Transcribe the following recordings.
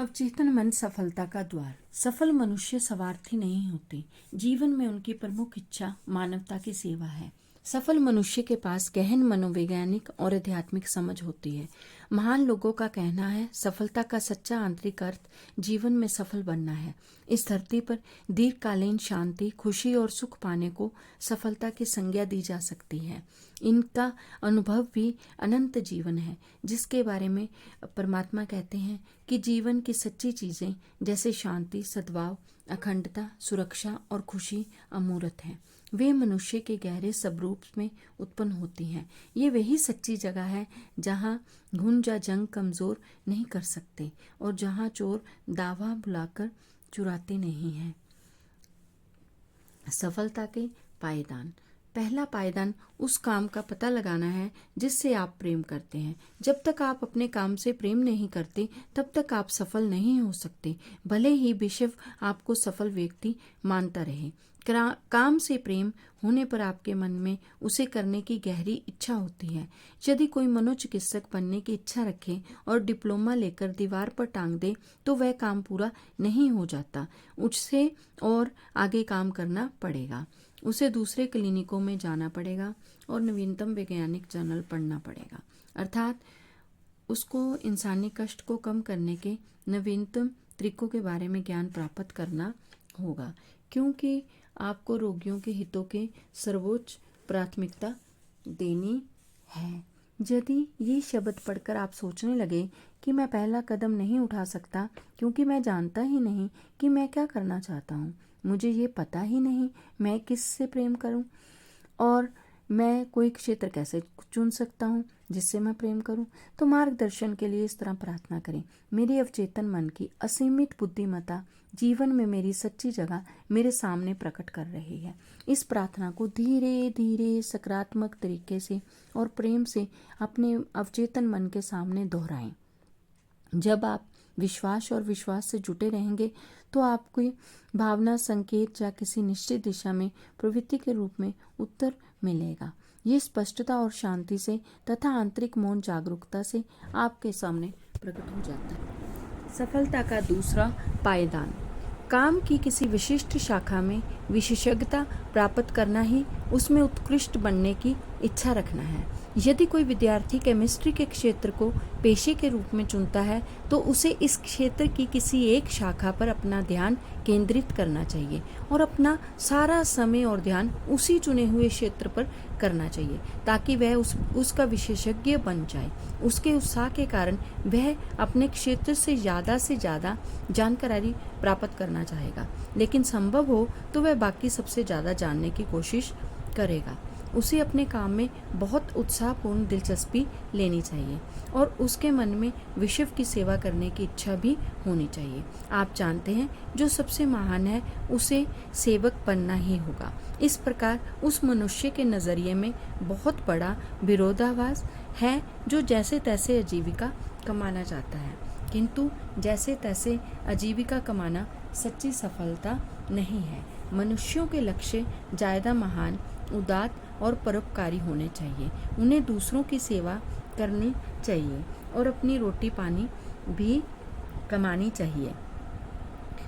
अवचेतन मन सफलता का द्वार। सफल मनुष्य स्वार्थी नहीं होते। जीवन में उनकी प्रमुख इच्छा मानवता की सेवा है। सफल मनुष्य के पास गहन मनोवैज्ञानिक और आध्यात्मिक समझ होती है। महान लोगों का कहना है, सफलता का सच्चा आंतरिक अर्थ जीवन में सफल बनना है। इस धरती पर दीर्घकालीन शांति, खुशी और सुख पाने को सफलता की संज्ञा दी जा सकती है। इनका अनुभव भी अनंत जीवन है, जिसके बारे में परमात्मा कहते हैं कि जीवन की सच्ची चीजें जैसे शांति, सद्भाव, अखंडता, सुरक्षा और खुशी अमूर्त हैं। वे मनुष्य के गहरे स्वरूप में उत्पन्न होती हैं। ये वही सच्ची जगह है जहाँ घुन या जंग कमजोर नहीं कर सकते और जहाँ चोर दावा बुलाकर चुराते नहीं हैं। सफलता के पायदान। पहला पायदान उस काम का पता लगाना है जिससे आप प्रेम करते हैं। जब तक आप अपने काम से प्रेम नहीं करते तब तक आप सफल नहीं हो सकते, भले ही विश्व आपको सफल व्यक्ति मानता रहे। काम से प्रेम होने पर आपके मन में उसे करने की गहरी इच्छा होती है। यदि कोई मनोचिकित्सक बनने की इच्छा रखे और डिप्लोमा लेकर दीवार पर टांग दे तो वह काम पूरा नहीं हो जाता। उससे और आगे काम करना पड़ेगा। उसे दूसरे क्लिनिकों में जाना पड़ेगा और नवीनतम वैज्ञानिक जर्नल पढ़ना पड़ेगा। अर्थात उसको इंसानी कष्ट को कम करने के नवीनतम तरीकों के बारे में ज्ञान प्राप्त करना होगा, क्योंकि आपको रोगियों के हितों के सर्वोच्च प्राथमिकता देनी है। यदि ये शब्द पढ़कर आप सोचने लगे कि मैं पहला कदम नहीं उठा सकता क्योंकि मैं जानता ही नहीं कि मैं क्या करना चाहता हूँ, मुझे ये पता ही नहीं मैं किस से प्रेम करूं और मैं कोई क्षेत्र कैसे चुन सकता हूँ जिससे मैं प्रेम करूं, तो मार्गदर्शन के लिए इस तरह प्रार्थना करें। मेरे अवचेतन मन की असीमित बुद्धिमत्ता जीवन में मेरी सच्ची जगह मेरे सामने प्रकट कर रही है। इस प्रार्थना को धीरे धीरे सकारात्मक तरीके से और प्रेम से अपने अवचेतन मन के सामने दोहराएं। जब आप विश्वास और विश्वास से जुटे रहेंगे तो आपकी भावना, संकेत या किसी निश्चित दिशा में प्रवृत्ति के रूप में उत्तर मिलेगा। ये स्पष्टता और शांति से तथा आंतरिक मौन जागरूकता से आपके सामने प्रकट हो जाता है। सफलता का दूसरा पायदान। काम की किसी विशिष्ट शाखा में विशेषज्ञता प्राप्त करना ही उसमें उत्कृष्ट बनने की इच्छा रखना है। यदि कोई विद्यार्थी केमिस्ट्री के क्षेत्र को पेशे के रूप में चुनता है तो उसे इस क्षेत्र की किसी एक शाखा पर अपना ध्यान केंद्रित करना चाहिए और अपना सारा समय और ध्यान उसी चुने हुए क्षेत्र पर करना चाहिए ताकि वह उसका विशेषज्ञ बन जाए। उसके उत्साह के कारण वह अपने क्षेत्र से ज़्यादा जानकारी प्राप्त करना चाहेगा, लेकिन संभव हो तो वह बाकी सबसे ज़्यादा जानने की कोशिश करेगा। उसे अपने काम में बहुत उत्साहपूर्ण दिलचस्पी लेनी चाहिए और उसके मन में विश्व की सेवा करने की इच्छा भी होनी चाहिए। आप जानते हैं, जो सबसे महान है उसे सेवक बनना ही होगा। इस प्रकार उस मनुष्य के नज़रिए में बहुत बड़ा विरोधाभास है जो जैसे तैसे आजीविका कमाना चाहता है, किंतु जैसे तैसे आजीविका कमाना सच्ची सफलता नहीं है। मनुष्यों के लक्ष्य ज़्यादा महान, उदात्त और परोपकारी होने चाहिए। उन्हें दूसरों की सेवा करनी चाहिए और अपनी रोटी पानी भी कमानी चाहिए।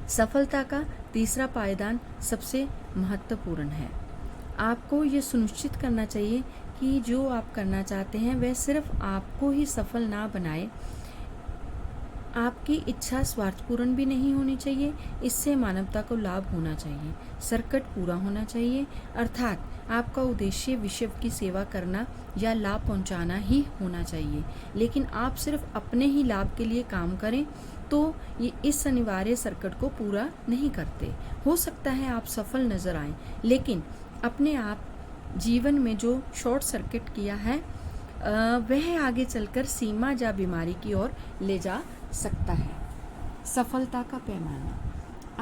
सफलता का तीसरा पायदान सबसे महत्वपूर्ण है। आपको ये सुनिश्चित करना चाहिए कि जो आप करना चाहते हैं वह सिर्फ आपको ही सफल ना बनाए। आपकी इच्छा स्वार्थपूर्ण भी नहीं होनी चाहिए, इससे मानवता को लाभ होना चाहिए। सर्किट पूरा होना चाहिए, अर्थात आपका उद्देश्य विश्व की सेवा करना या लाभ पहुंचाना ही होना चाहिए। लेकिन आप सिर्फ अपने ही लाभ के लिए काम करें तो ये इस अनिवार्य सर्किट को पूरा नहीं करते। हो सकता है आप सफल नजर आएं, लेकिन अपने आप जीवन में जो शॉर्ट सर्किट किया है वह आगे चलकर सीमा या बीमारी की ओर ले जा सकता है। सफलता का पैमाना।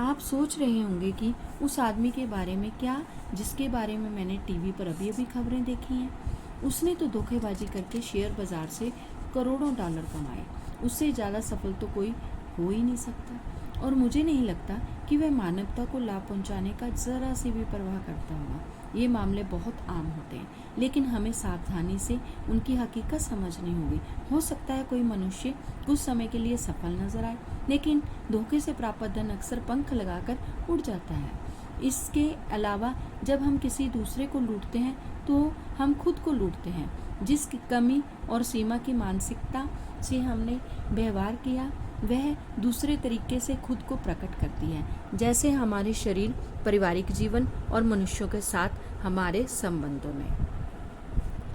आप सोच रहे होंगे कि उस आदमी के बारे में क्या जिसके बारे में मैंने टीवी पर अभी खबरें देखी हैं। उसने तो धोखेबाजी करके शेयर बाजार से करोड़ों डॉलर कमाए। उससे ज़्यादा सफल तो कोई हो ही नहीं सकता और मुझे नहीं लगता कि वह मानवता को लाभ पहुंचाने का ज़रा सी भी परवाह करता होगा। ये मामले बहुत आम होते हैं, लेकिन हमें सावधानी से उनकी हकीकत समझनी होगी। हो सकता है कोई मनुष्य कुछ समय के लिए सफल नजर आए, लेकिन धोखे से प्राप्त धन अक्सर पंख लगाकर उड़ जाता है। इसके अलावा जब हम किसी दूसरे को लूटते हैं तो हम खुद को लूटते हैं। जिस कमी और सीमा की मानसिकता से हमने व्यवहार किया वह दूसरे तरीके से खुद को प्रकट करती है, जैसे हमारे शरीर, पारिवारिक जीवन और मनुष्यों के साथ हमारे संबंधों में।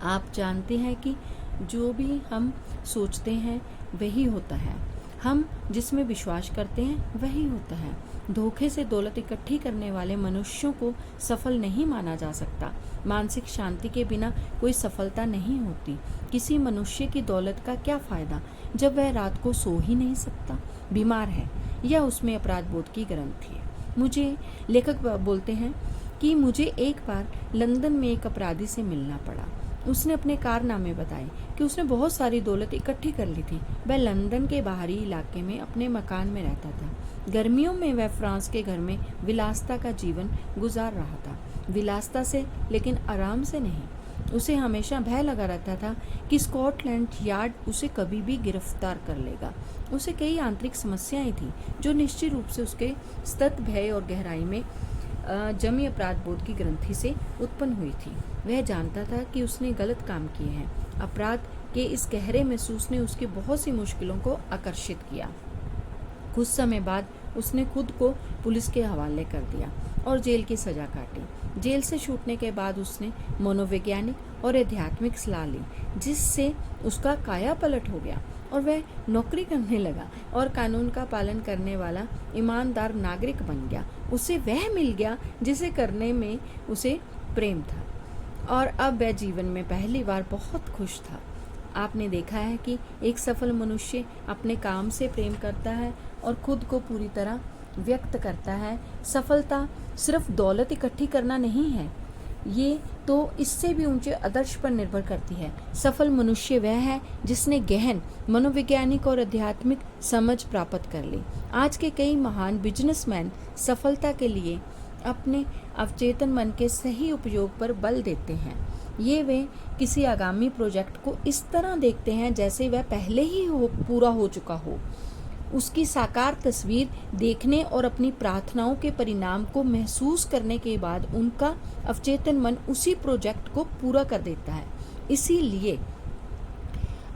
आप जानते हैं कि जो भी हम सोचते हैं वही होता है, हम जिसमें विश्वास करते हैं वही होता है। धोखे से दौलत इकट्ठी करने वाले मनुष्यों को सफल नहीं माना जा सकता। मानसिक शांति के बिना कोई सफलता नहीं होती। किसी मनुष्य की दौलत का क्या फायदा जब वह रात को सो ही नहीं सकता, बीमार है या उसमें अपराध बोध की ग्रंथि है। मुझे लेखक बोलते हैं कि मुझे एक बार लंदन में एक अपराधी से मिलना पड़ा। उसने अपने कारनामे बताए कि उसने बहुत सारी दौलत इकट्ठी कर ली थी। वह लंदन के बाहरी इलाके में अपने मकान में रहता था। गर्मियों में वह फ्रांस के घर में विलासिता का जीवन गुजार रहा था। विलासिता से, लेकिन आराम से नहीं। उसे हमेशा भय लगा रहता था कि स्कॉटलैंड यार्ड उसे कभी भी गिरफ्तार कर लेगा। उसे कई आंतरिक समस्याएं थीं जो निश्चित रूप से उसके सतत भय और गहराई में जमी अपराध बोध की ग्रंथि से उत्पन्न हुई थी। वह जानता था कि उसने गलत काम किए हैं। अपराध के इस गहरे महसूस ने उसकी बहुत सी मुश्किलों को आकर्षित किया। कुछ समय बाद उसने खुद को पुलिस के हवाले कर दिया और जेल की सजा काटी। जेल से छूटने के बाद उसने मनोवैज्ञानिक और आध्यात्मिक सलाह ली, जिससे उसका काया पलट हो गया और वह नौकरी करने लगा और कानून का पालन करने वाला ईमानदार नागरिक बन गया। उसे वह मिल गया जिसे करने में उसे प्रेम था और अब वह जीवन में पहली बार बहुत खुश था। आपने देखा है कि एक सफल मनुष्य अपने काम से प्रेम करता है और खुद को पूरी तरह व्यक्त करता है। सफलता सिर्फ दौलत इकट्ठी करना नहीं है, ये तो इससे भी ऊंचे आदर्श पर निर्भर करती है। सफल मनुष्य वह है जिसने गहन मनोवैज्ञानिक और आध्यात्मिक समझ प्राप्त कर ली। आज के कई महान बिजनेसमैन सफलता के लिए अपने अवचेतन मन के सही उपयोग पर बल देते हैं। ये वे किसी आगामी प्रोजेक्ट को इस तरह देखते हैं जैसे वह पहले ही पूरा हो चुका हो। उसकी साकार तस्वीर देखने और अपनी प्रार्थनाओं के परिणाम को महसूस करने के बाद उनका अवचेतन मन उसी प्रोजेक्ट को पूरा कर देता है। इसीलिए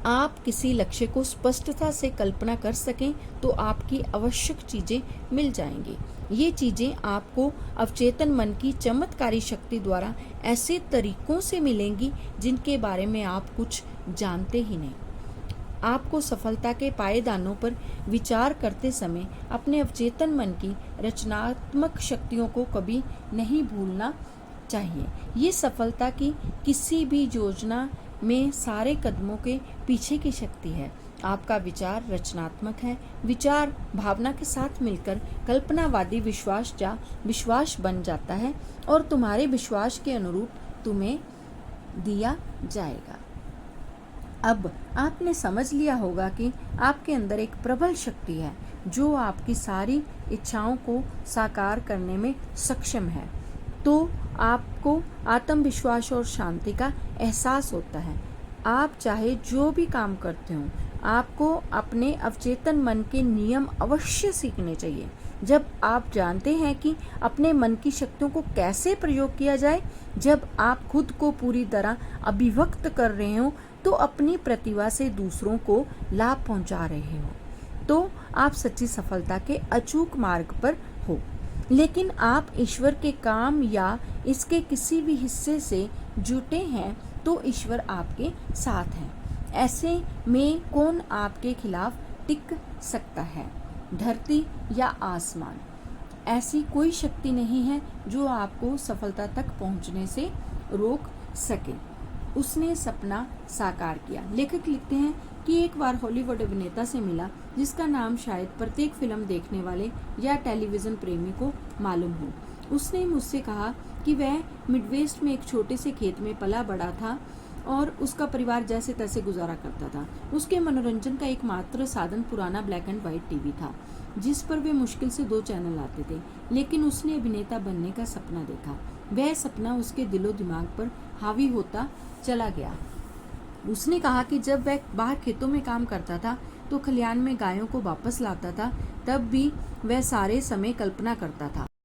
आप किसी लक्ष्य को स्पष्टता से कल्पना कर सकें तो आपकी आवश्यक चीजें मिल जाएंगी। ये चीजें आपको अवचेतन मन की चमत्कारी शक्ति द्वारा ऐसे तरीकों से मिलेंगी जिनके बारे में आप कुछ जानते ही नहीं। आपको सफलता के पायदानों पर विचार करते समय अपने अवचेतन मन की रचनात्मक शक्तियों को कभी नहीं भूलना चाहिए। ये सफलता की किसी भी योजना में सारे कदमों के पीछे की शक्ति है। आपका विचार रचनात्मक है। विचार भावना के साथ मिलकर कल्पनावादी विश्वास बन जाता है और तुम्हारे विश्वास के अनुरूप तुम्हें दिया जाएगा। अब आपने समझ लिया होगा कि आपके अंदर एक प्रबल शक्ति है जो आपकी सारी इच्छाओं को साकार करने में सक्षम है। तो आपको आत्मविश्वास और शांति का एहसास होता है। आप चाहे जो भी काम करते हो, आपको अपने अवचेतन मन के नियम अवश्य सीखने चाहिए। जब आप जानते हैं कि अपने मन की शक्तियों को कैसे प्रयोग किया जाए, जब आप खुद को पूरी तरह अभिव्यक्त कर रहे हो, तो अपनी प्रतिभा से दूसरों को लाभ पहुंचा रहे हो, तो आप सच्ची सफलता के अचूक मार्ग पर हो। लेकिन आप ईश्वर के काम या इसके किसी भी हिस्से से जुटे हैं तो ईश्वर आपके साथ है। ऐसे में कौन आपके खिलाफ टिक सकता है? धरती या आसमान, ऐसी कोई शक्ति नहीं है जो आपको सफलता तक पहुंचने से रोक सके। उसने सपना साकार किया। लेखक लिखते हैं कि एक बार हॉलीवुड अभिनेता से मिला जिसका नाम शायद प्रत्येक फिल्म देखने वाले या टेलीविज़न प्रेमी को मालूम हो। उसने मुझसे कहा कि वह मिडवेस्ट में एक छोटे से खेत में पला बड़ा था और उसका परिवार जैसे तैसे गुजारा करता था। उसके मनोरंजन का एकमात्र साधन पुराना ब्लैक एंड व्हाइट टीवी था जिस पर वे मुश्किल से 2 चैनल आते थे। लेकिन उसने अभिनेता बनने का सपना देखा। वह सपना उसके दिलो दिमाग पर हावी होता चला गया। उसने कहा कि जब वह बाहर खेतों में काम करता था तो खलिहान में गायों को वापस लाता था, तब भी वह सारे समय कल्पना करता था